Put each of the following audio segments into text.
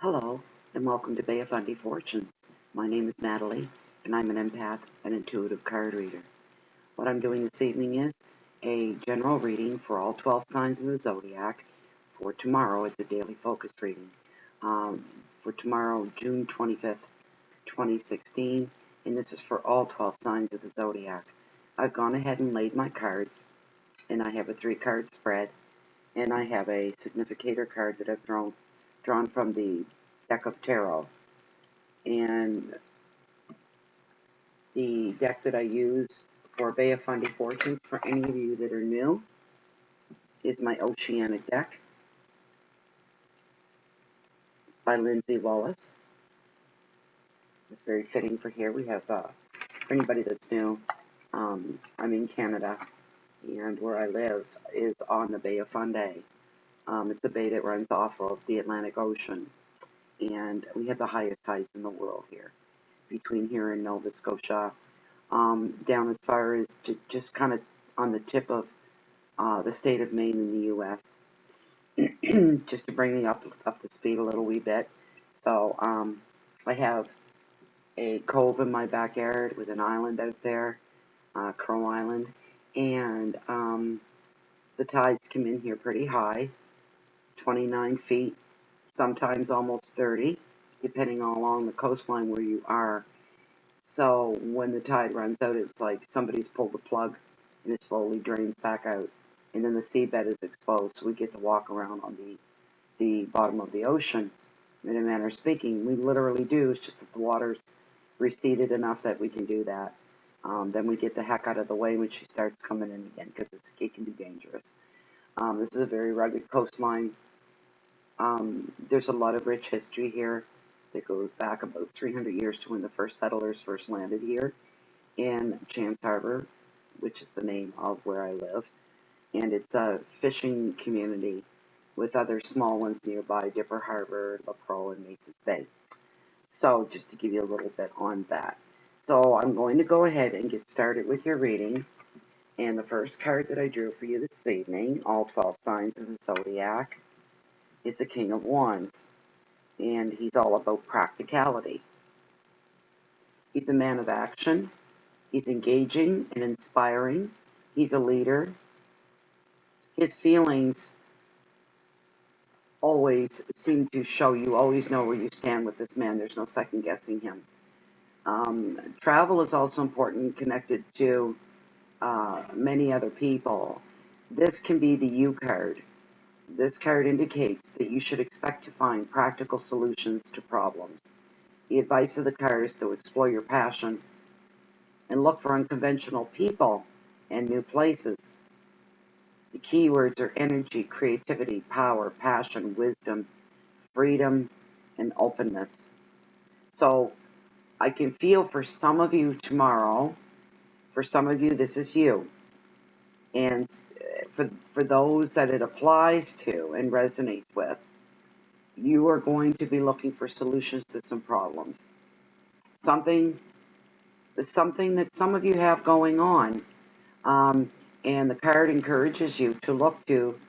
Hello, and welcome to Fundy Fortunes. My name is Natalie, and I'm an empath and intuitive card reader. What I'm doing this evening is a general reading for all 12 signs of the Zodiac. For tomorrow, it's a daily focus reading. For tomorrow, June 25th, 2016, and this is for all 12 signs of the Zodiac. I've gone ahead and laid my cards, and I have a 3-card spread, and I have a significator card that I've drawn from the deck of tarot. And the deck that I use for Fundy Fortunes, for any of you that are new, is my Oceanic deck by Lindsay Wallace. It's very fitting for here. We have, for anybody that's new, I'm in Canada, and where I live is on the Bay of Fundy. It's a bay that runs off of the Atlantic Ocean, and we have the highest tides in the world here, between here and Nova Scotia, down as far as just kind of on the tip of the state of Maine in the U.S. just to bring me up to speed a little wee bit. So I have a cove in my backyard with an island out there, Crow Island, and the tides come in here pretty high, 29 feet, sometimes almost 30, depending on along the coastline where you are. So when the tide runs out, it's like somebody's pulled the plug and it slowly drains back out. And then the seabed is exposed, so we get to walk around on the bottom of the ocean. In a manner of speaking, we literally do. It's just that the water's receded enough that we can do that. Then we get the heck out of the way when she starts coming in again, because it can be dangerous. This is a very rugged coastline. There's a lot of rich history here that goes back about 300 years to when the first settlers first landed here in Chance Harbor, which is the name of where I live. And it's a fishing community with other small ones nearby, Dipper Harbor, La Proie, and Maces Bay. So just to give you a little bit on that. So I'm going to go ahead and get started with your reading. And the first card that I drew for you this evening, all 12 signs of the Zodiac, is the King of Wands. And he's all about practicality. He's a man of action. He's engaging and inspiring. He's a leader. His feelings always seem to show you always know where you stand with this man. There's no second guessing him. Travel is also important, connected to many other people. This can be the U card. This card indicates that you should expect to find practical solutions to problems. The advice of the card is to explore your passion and look for unconventional people and new places. The keywords are energy, creativity, power, passion, wisdom, freedom, and openness. So I can feel for some of you tomorrow, for some of you this is you. And for those that it applies to and resonates with, you are going to be looking for solutions to some problems. Something that some of you have going on. And the card encourages you to look to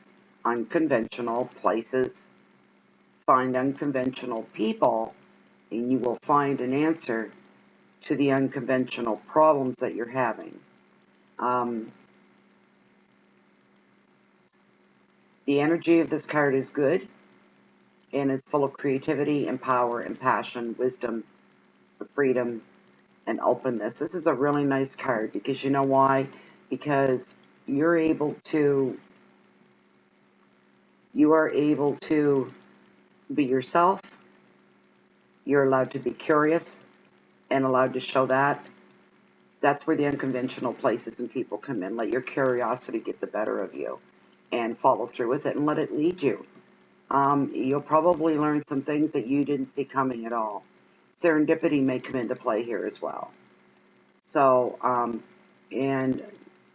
unconventional places, find unconventional people, and you will find an answer to the unconventional problems that you're having. The energy of this card is good, and it's full of creativity and power and passion, wisdom, freedom, and openness. This is a really nice card because you know why? Because you are able to be yourself. You're allowed to be curious and allowed to show that. That's where the unconventional places and people come in. Let your curiosity get the better of you and follow through with it and let it lead you. You'll probably learn some things that you didn't see coming at all. Serendipity may come into play here as well. So, and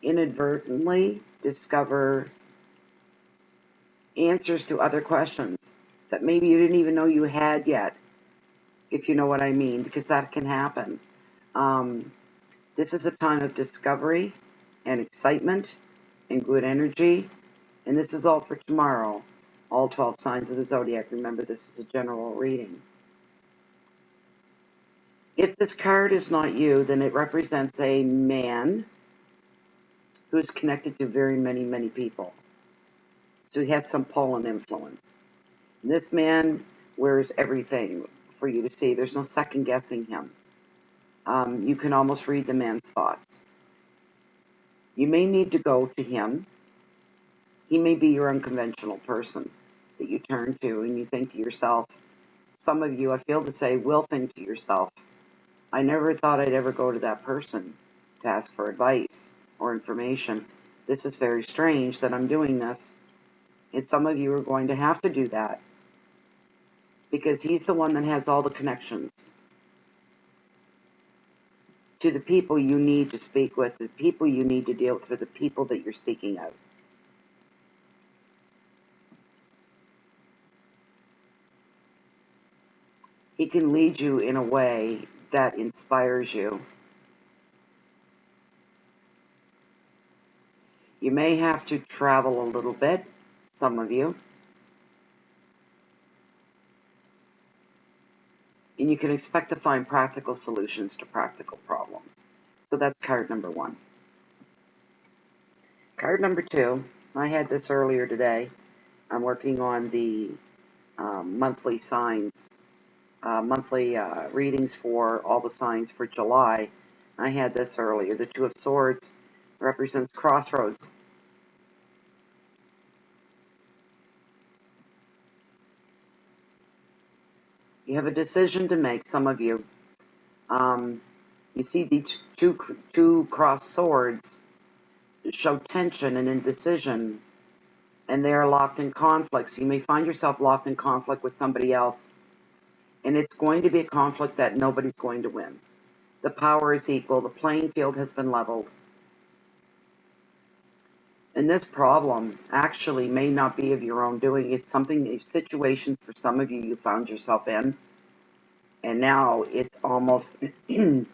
inadvertently discover answers to other questions that maybe you didn't even know you had yet, if you know what I mean, because that can happen. This is a time of discovery and excitement and good energy, and this is all for tomorrow. all 12 signs of the Zodiac. Remember, this is a general reading. If this card is not you, then it represents a man who's connected to very many people. So he has some pull and influence. And this man wears everything for you to see. There's no second guessing him. You can almost read the man's thoughts. You may need to go to him. He may be your unconventional person that you turn to, and you think to yourself, some of you, I feel to say, will think to yourself, I never thought I'd ever go to that person to ask for advice or information. This is very strange that I'm doing this. And some of you are going to have to do that because he's the one that has all the connections to the people you need to speak with, the people you need to deal with, the people that you're seeking out. He can lead you in a way that inspires you. You may have to travel a little bit, some of you. And you can expect to find practical solutions to practical problems. So that's card number 1. Card number 2, I had this earlier today. I'm working on the monthly signs, monthly readings for all the signs for July. I had this earlier. The 2 of Swords represents crossroads. You have a decision to make, some of you. You see these two crossed swords show tension and indecision, and they are locked in conflicts. You may find yourself locked in conflict with somebody else, and it's going to be a conflict that nobody's going to win. The power is equal. The playing field has been leveled. And this problem actually may not be of your own doing. It's something, a situation for some of you you found yourself in, and now it's almost a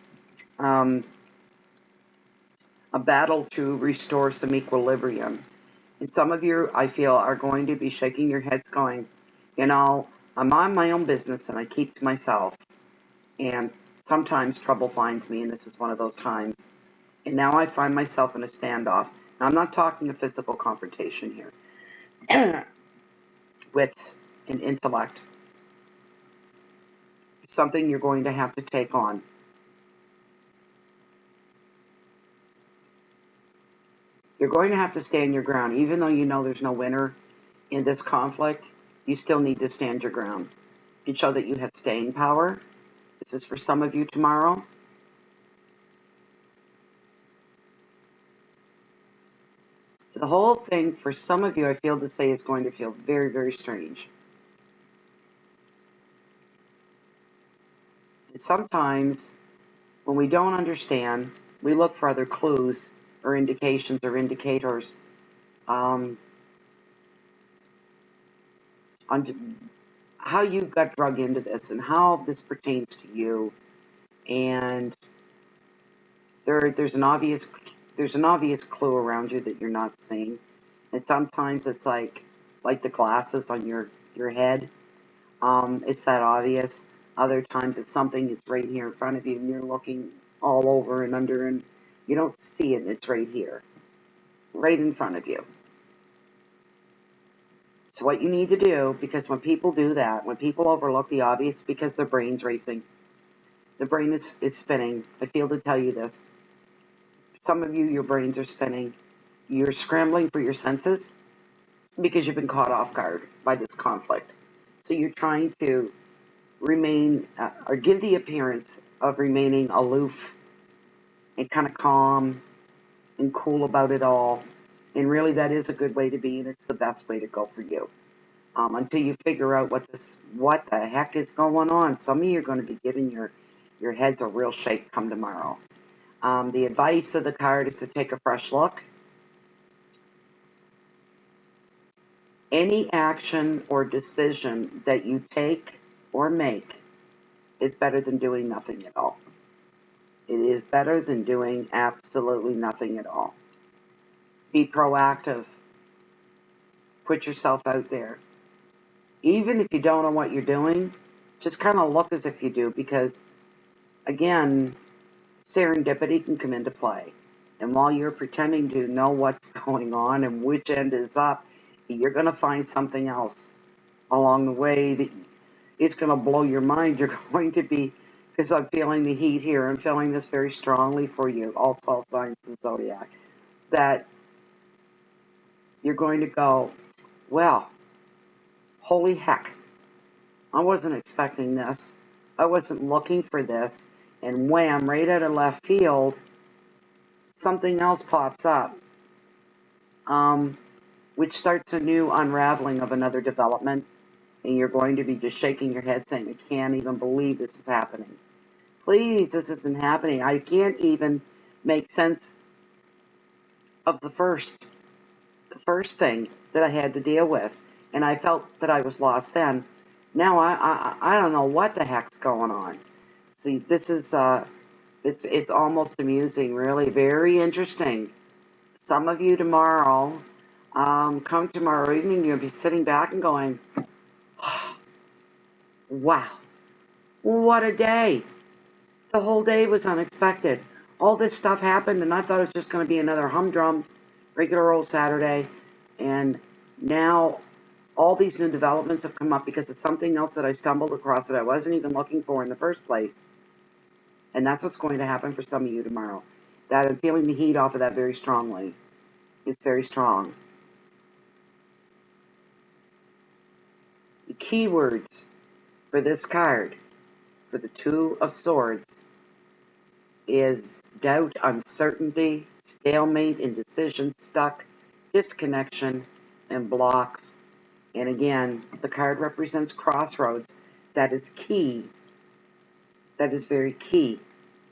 battle to restore some equilibrium. And some of you, I feel, are going to be shaking your heads going, you know, I'm on my own business and I keep to myself. And sometimes trouble finds me, and this is one of those times. And now I find myself in a standoff. Now, I'm not talking a physical confrontation here. With an intellect. It's something you're going to have to take on. You're going to have to stand your ground. Even though you know there's no winner in this conflict, you still need to stand your ground and show that you have staying power. This is for some of you tomorrow. The whole thing, for some of you, I feel to say, is going to feel very strange. And sometimes, when we don't understand, we look for other clues or indications or indicators on how you got drug into this and how this pertains to you. And there's an obvious clue around you that you're not seeing. And sometimes it's like the glasses on your head. It's that obvious. Other times it's something that's right here in front of you and you're looking all over and under and you don't see it and it's right here, right in front of you. So what you need to do, because when people do that, when people overlook the obvious because their brain's racing, the brain is spinning. I feel to tell you this. Some of you, your brains are spinning. You're scrambling for your senses because you've been caught off guard by this conflict. So you're trying to remain or give the appearance of remaining aloof and kind of calm and cool about it all. And really that is a good way to be, and it's the best way to go for you. Until you figure out what the heck is going on. Some of you are going to be giving your heads a real shake come tomorrow. The advice of the card is to take a fresh look. Any action or decision that you take or make is better than doing nothing at all. It is better than doing absolutely nothing at all. Be proactive. Put yourself out there. Even if you don't know what you're doing, just kind of look as if you do, because, again, serendipity can come into play. And while you're pretending to know what's going on and which end is up, you're going to find something else along the way that it's going to blow your mind. You're going to be, because I'm feeling the heat here, I'm feeling this very strongly for you, all 12 signs of the Zodiac, that you're going to go, well, holy heck, I wasn't expecting this. I wasn't looking for this. And wham, right out of left field, something else pops up, which starts a new unraveling of another development. And you're going to be just shaking your head saying, I can't even believe this is happening. Please, this isn't happening. I can't even make sense of the first thing that I had to deal with. And I felt that I was lost then. Now I don't know what the heck's going on. See, this is it's almost amusing, really, very interesting. Some of you tomorrow, come tomorrow evening, you'll be sitting back and going, wow, what a day. The whole day was unexpected. All this stuff happened, and I thought it was just going to be another humdrum, regular old Saturday. And now all these new developments have come up because of something else that I stumbled across that I wasn't even looking for in the first place. And that's what's going to happen for some of you tomorrow. That I'm feeling the heat off of that very strongly. It's very strong. The keywords for this card, for the Two of Swords, is doubt, uncertainty, stalemate, indecision, stuck, disconnection, and blocks. And again, the card represents crossroads. That is key. That is very key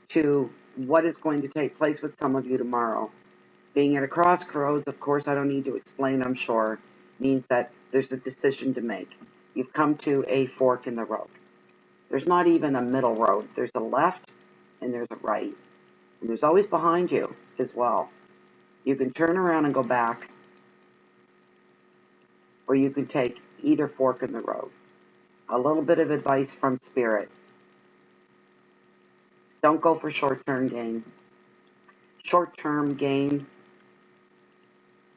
to what is going to take place with some of you tomorrow. Being at a crossroads, of course, I don't need to explain, I'm sure, means that there's a decision to make. You've come to a fork in the road. There's not even a middle road. There's a left and there's a right. And there's always behind you as well. You can turn around and go back, or you can take either fork in the road. A little bit of advice from Spirit. Don't go for short-term gain. Short-term gain,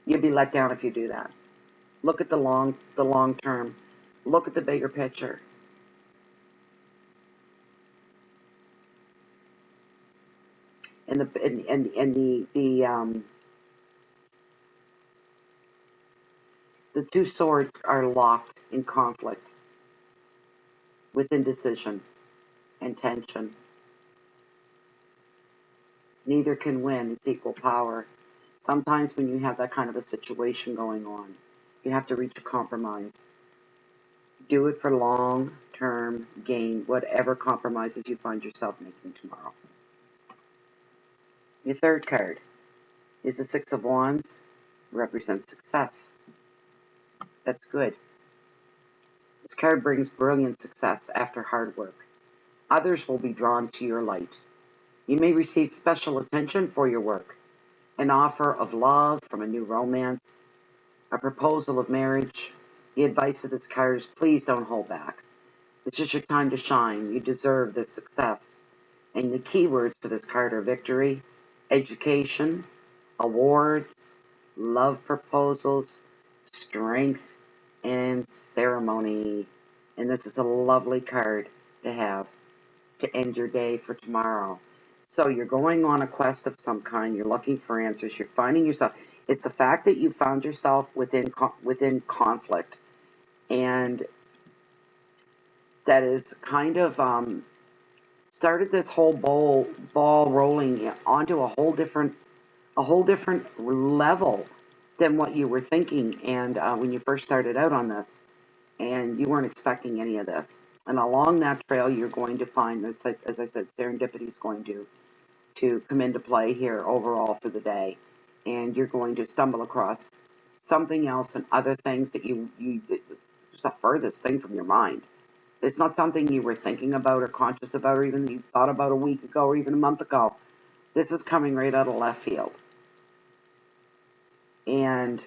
you'll be let down if you do that. Look at the long term. Look at the bigger picture. And the two swords are locked in conflict with indecision and tension. Neither can win. It's equal power. Sometimes when you have that kind of a situation going on, you have to reach a compromise. Do it for long-term gain, whatever compromises you find yourself making tomorrow. Your third card is the Six of Wands. It represents success. That's good. This card brings brilliant success after hard work. Others will be drawn to your light. You may receive special attention for your work, an offer of love from a new romance, a proposal of marriage. The advice of this card is please don't hold back. This is your time to shine. You deserve this success. And the keywords for this card are victory, education, awards, love proposals, strength, and ceremony. And this is a lovely card to have to end your day for tomorrow. So you're going on a quest of some kind. You're looking for answers. You're finding yourself. It's the fact that you found yourself within conflict, and that is kind of started this whole ball rolling onto a whole different level than what you were thinking. And when you first started out on this, and you weren't expecting any of this. And along that trail, you're going to find, as I said, serendipity is going to come into play here overall for the day. And you're going to stumble across something else and other things that it's the furthest thing from your mind. It's not something you were thinking about or conscious about or even you thought about a week ago or even a month ago. This is coming right out of left field. And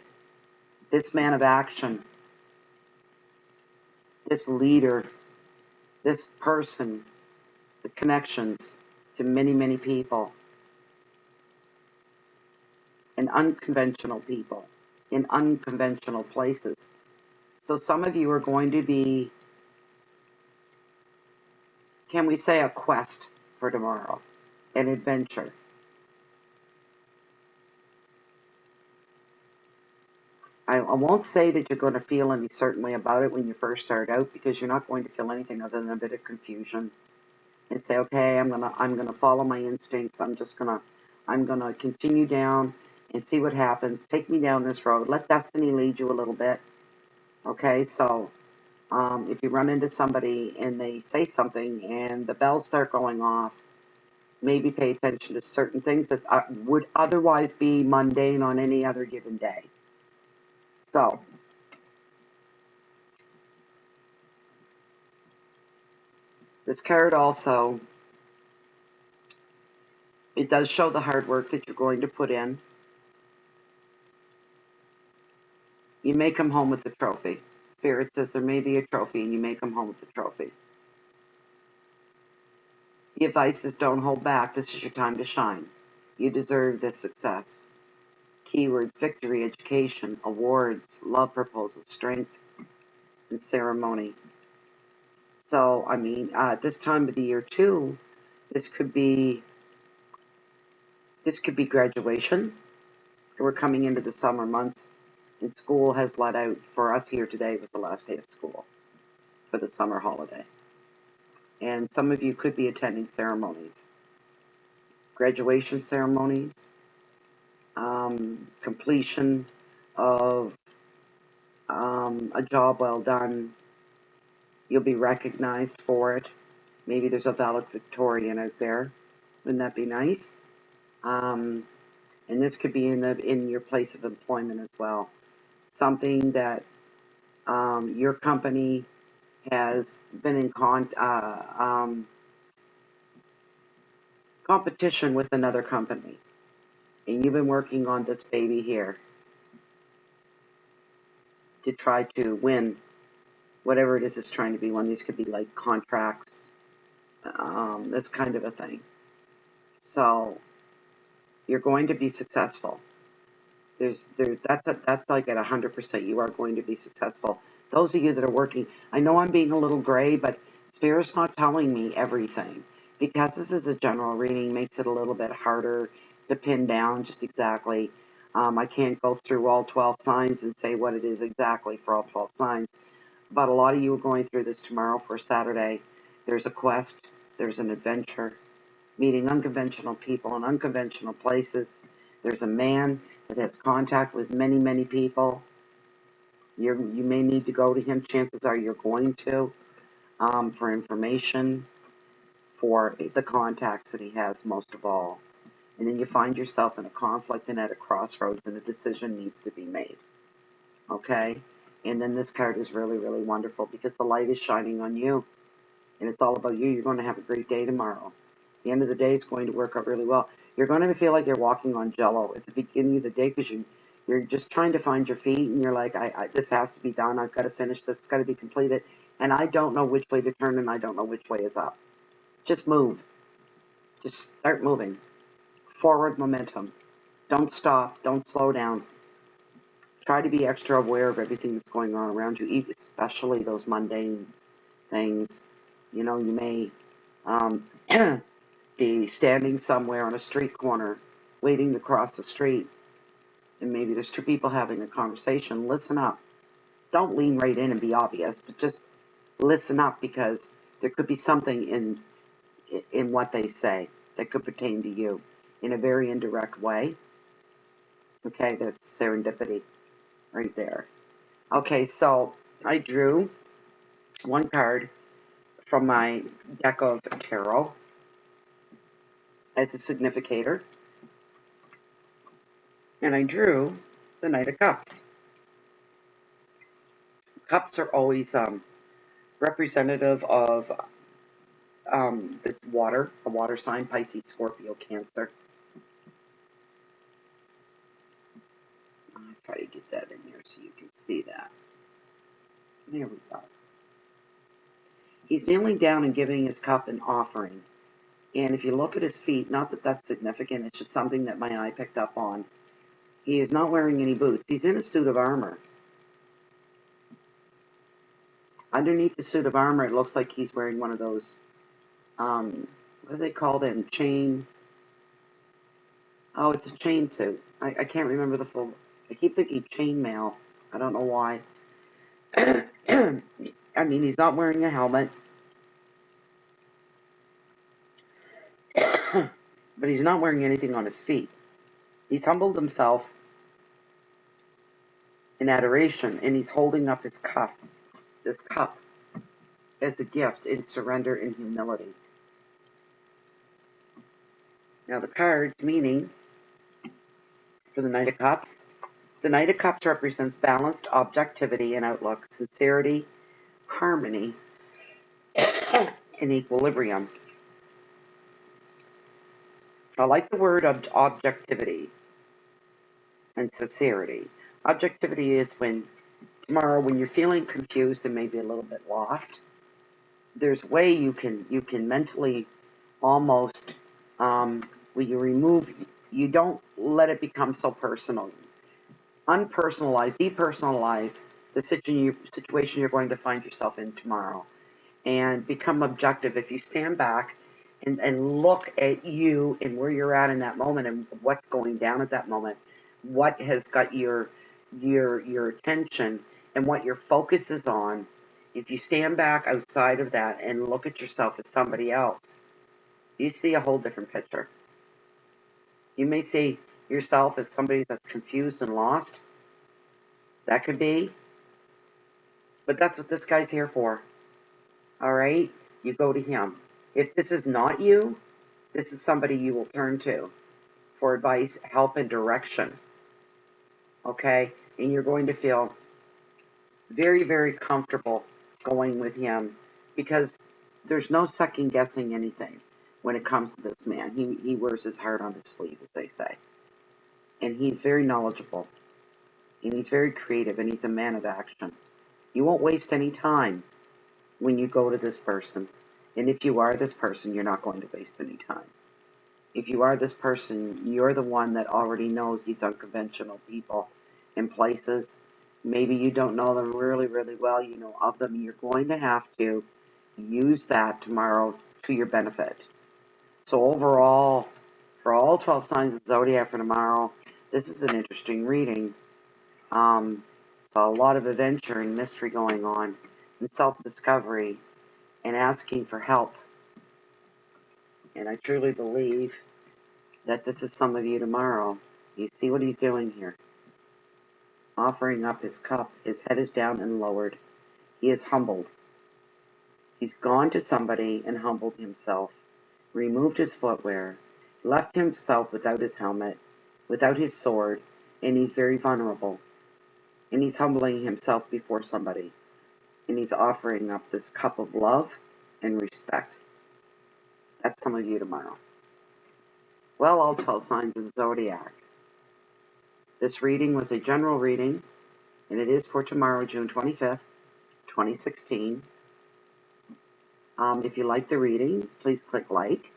this man of action this leader, this person, the connections to many, many people, and unconventional people in unconventional places. So some of you are going to be, can we say, a quest for tomorrow, an adventure. I won't say that you're going to feel any certain way about it when you first start out, because you're not going to feel anything other than a bit of confusion and say, okay, I'm gonna follow my instincts. I'm gonna continue down and see what happens. Take me down this road. Let destiny lead you a little bit. Okay, so if you run into somebody and they say something and the bells start going off, maybe pay attention to certain things that would otherwise be mundane on any other given day. So, this card also, it does show the hard work that you're going to put in. You may come home with the trophy. Spirit says there may be a trophy and you may come home with the trophy. The advice is don't hold back. This is your time to shine. You deserve this success. Keywords: victory, education, awards, love proposals, strength, and ceremony. So, I mean, at this time of the year too, this could be graduation. We're coming into the summer months, and school has let out. For us here today was the last day of school for the summer holiday. And some of you could be attending ceremonies, graduation ceremonies, completion of a job well done. You'll be recognized for it. Maybe there's a valedictorian out there. Wouldn't that be nice? And this could be in your place of employment as well. Something that your company has been in competition with another company, and you've been working on this baby here to try to win whatever it is it's trying to be won. These could be like contracts, this kind of a thing. So you're going to be successful. That's like at 100%. You are going to be successful. Those of you that are working, I know I'm being a little gray, but Spirit's not telling me everything, because this is a general reading. Makes it a little bit harder to pin down just exactly. I can't go through all 12 signs and say what it is exactly for all 12 signs, but a lot of you are going through this tomorrow for Saturday. There's a quest, there's an adventure, meeting unconventional people in unconventional places. There's a man that has contact with many, many people. You may need to go to him. Chances are you're going to, for information, for the contacts that he has, most of all. And then you find yourself in a conflict and at a crossroads, and a decision needs to be made. Okay? And then this card is really, really wonderful because the light is shining on you, and it's all about you. You're going to have a great day tomorrow. The end of the day is going to work out really well. You're going to feel like you're walking on jello at the beginning of the day, because you're just trying to find your feet, and you're like, this has to be done. I've got to finish this. It's got to be completed. And I don't know which way to turn, and I don't know which way is up. Just move. Just start moving. Forward momentum. Don't stop. Don't slow down. Try to be extra aware of everything that's going on around you, especially those mundane things. You know, you may be standing somewhere on a street corner waiting to cross the street, and maybe there's two people having a conversation. Listen up. Don't lean right in and be obvious, but just listen up, because there could be something in what they say that could pertain to you in a very indirect way. Okay, that's serendipity right there. Okay, so I drew one card from my deck of tarot as a significator, and I drew the Knight of Cups. Cups are always representative of the water, a water sign: Pisces, Scorpio, Cancer. I'll try to get that in here so you can see that. There we go. He's kneeling down and giving his cup an offering. And if you look at his feet, not that that's significant, it's just something that my eye picked up on. He is not wearing any boots. He's in a suit of armor. Underneath the suit of armor, it looks like he's wearing one of those, what do they call them? Oh, it's a chain suit. I can't remember the full, I keep thinking chainmail. I don't know why. I mean, he's not wearing a helmet, but he's not wearing anything on his feet. He's humbled himself in adoration, and he's holding up his cup, this cup, as a gift in surrender and humility. Now, the cards, meaning for the Knight of Cups, the Knight of Cups represents balanced objectivity and outlook, sincerity, harmony, and equilibrium. I like the word of objectivity and sincerity. Objectivity is when tomorrow, when you're feeling confused and maybe a little bit lost, there's a way you can mentally almost when you remove, you don't let it become so personal. Unpersonalize, depersonalize the situation you're going to find yourself in tomorrow, and become objective. If you stand back and look at you and where you're at in that moment and what's going down at that moment, what has got your attention and what your focus is on, if you stand back outside of that and look at yourself as somebody else, you see a whole different picture. You may see yourself as somebody that's confused and lost. That could be, but that's what this guy's here for. All right? You go to him. If this is not you, this is somebody you will turn to for advice, help, and direction. Okay? And you're going to feel very, very comfortable going with him because there's no second guessing anything when it comes to this man. He wears his heart on his sleeve, as they say. And he's very knowledgeable. And he's very creative. And he's a man of action. You won't waste any time when you go to this person. And if you are this person, you're not going to waste any time. If you are this person, you're the one that already knows these unconventional people and places. Maybe you don't know them really, really well. You know of them. You're going to have to use that tomorrow to your benefit. So overall, for all 12 signs of Zodiac for tomorrow, this is an interesting reading. So a lot of adventure and mystery going on, and self-discovery, and asking for help. And I truly believe that this is some of you tomorrow. You see what he's doing here. Offering up his cup. His head is down and lowered. He is humbled. He's gone to somebody and humbled himself. Removed his footwear. Left himself without his helmet. Without his sword. And he's very vulnerable. And he's humbling himself before somebody. And he's offering up this cup of love and respect. That's some of you tomorrow. Well, all 12 signs of the Zodiac. This reading was a general reading, and it is for tomorrow, June 25th, 2016. If you like the reading, please click like.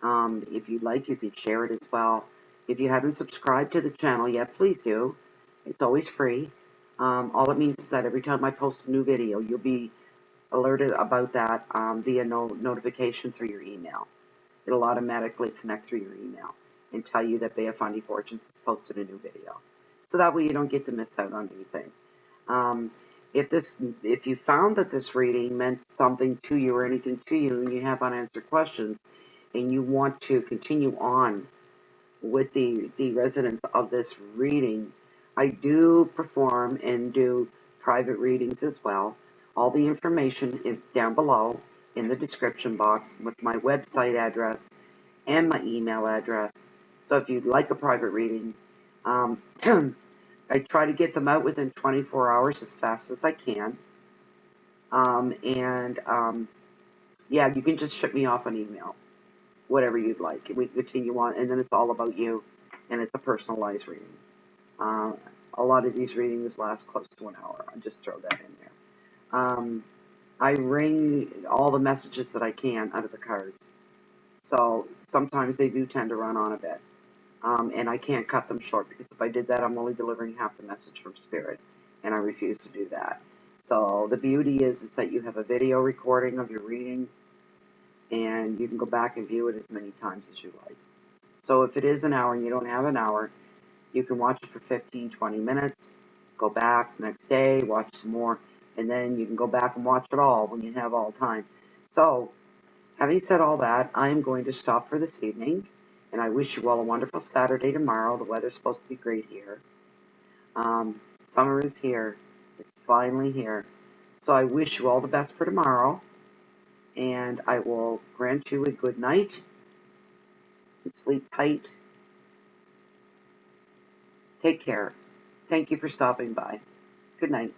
If you'd like, you can share it as well. If you haven't subscribed to the channel yet, please do. It's always free. All it means is that every time I post a new video, you'll be alerted about that via notification through your email. It'll automatically connect through your email and tell you that Fundy Fortunes has posted a new video. So that way you don't get to miss out on anything. If you found that this reading meant something to you or anything to you, and you have unanswered questions, and you want to continue on with the resonance of this reading, I do perform and do private readings as well. All the information is down below in the description box with my website address and my email address. So if you'd like a private reading, I try to get them out within 24 hours as fast as I can. Yeah, you can just ship me off an email, whatever you'd like. We continue on, and then it's all about you, and it's a personalized reading. A lot of these readings last close to an hour. I'll just throw that in there. I ring all the messages that I can out of the cards. So sometimes they do tend to run on a bit. And I can't cut them short, because if I did that, I'm only delivering half the message from Spirit, and I refuse to do that. So the beauty is that you have a video recording of your reading, and you can go back and view it as many times as you like. So if it is an hour and you don't have an hour, you can watch it for 15, 20 minutes, go back the next day, watch some more, and then you can go back and watch it all when you have all time. So, having said all that, I am going to stop for this evening, and I wish you all a wonderful Saturday tomorrow. The weather's supposed to be great here. Summer is here. It's finally here. So I wish you all the best for tomorrow, and I will grant you a good night and sleep tight. Take care. Thank you for stopping by. Good night.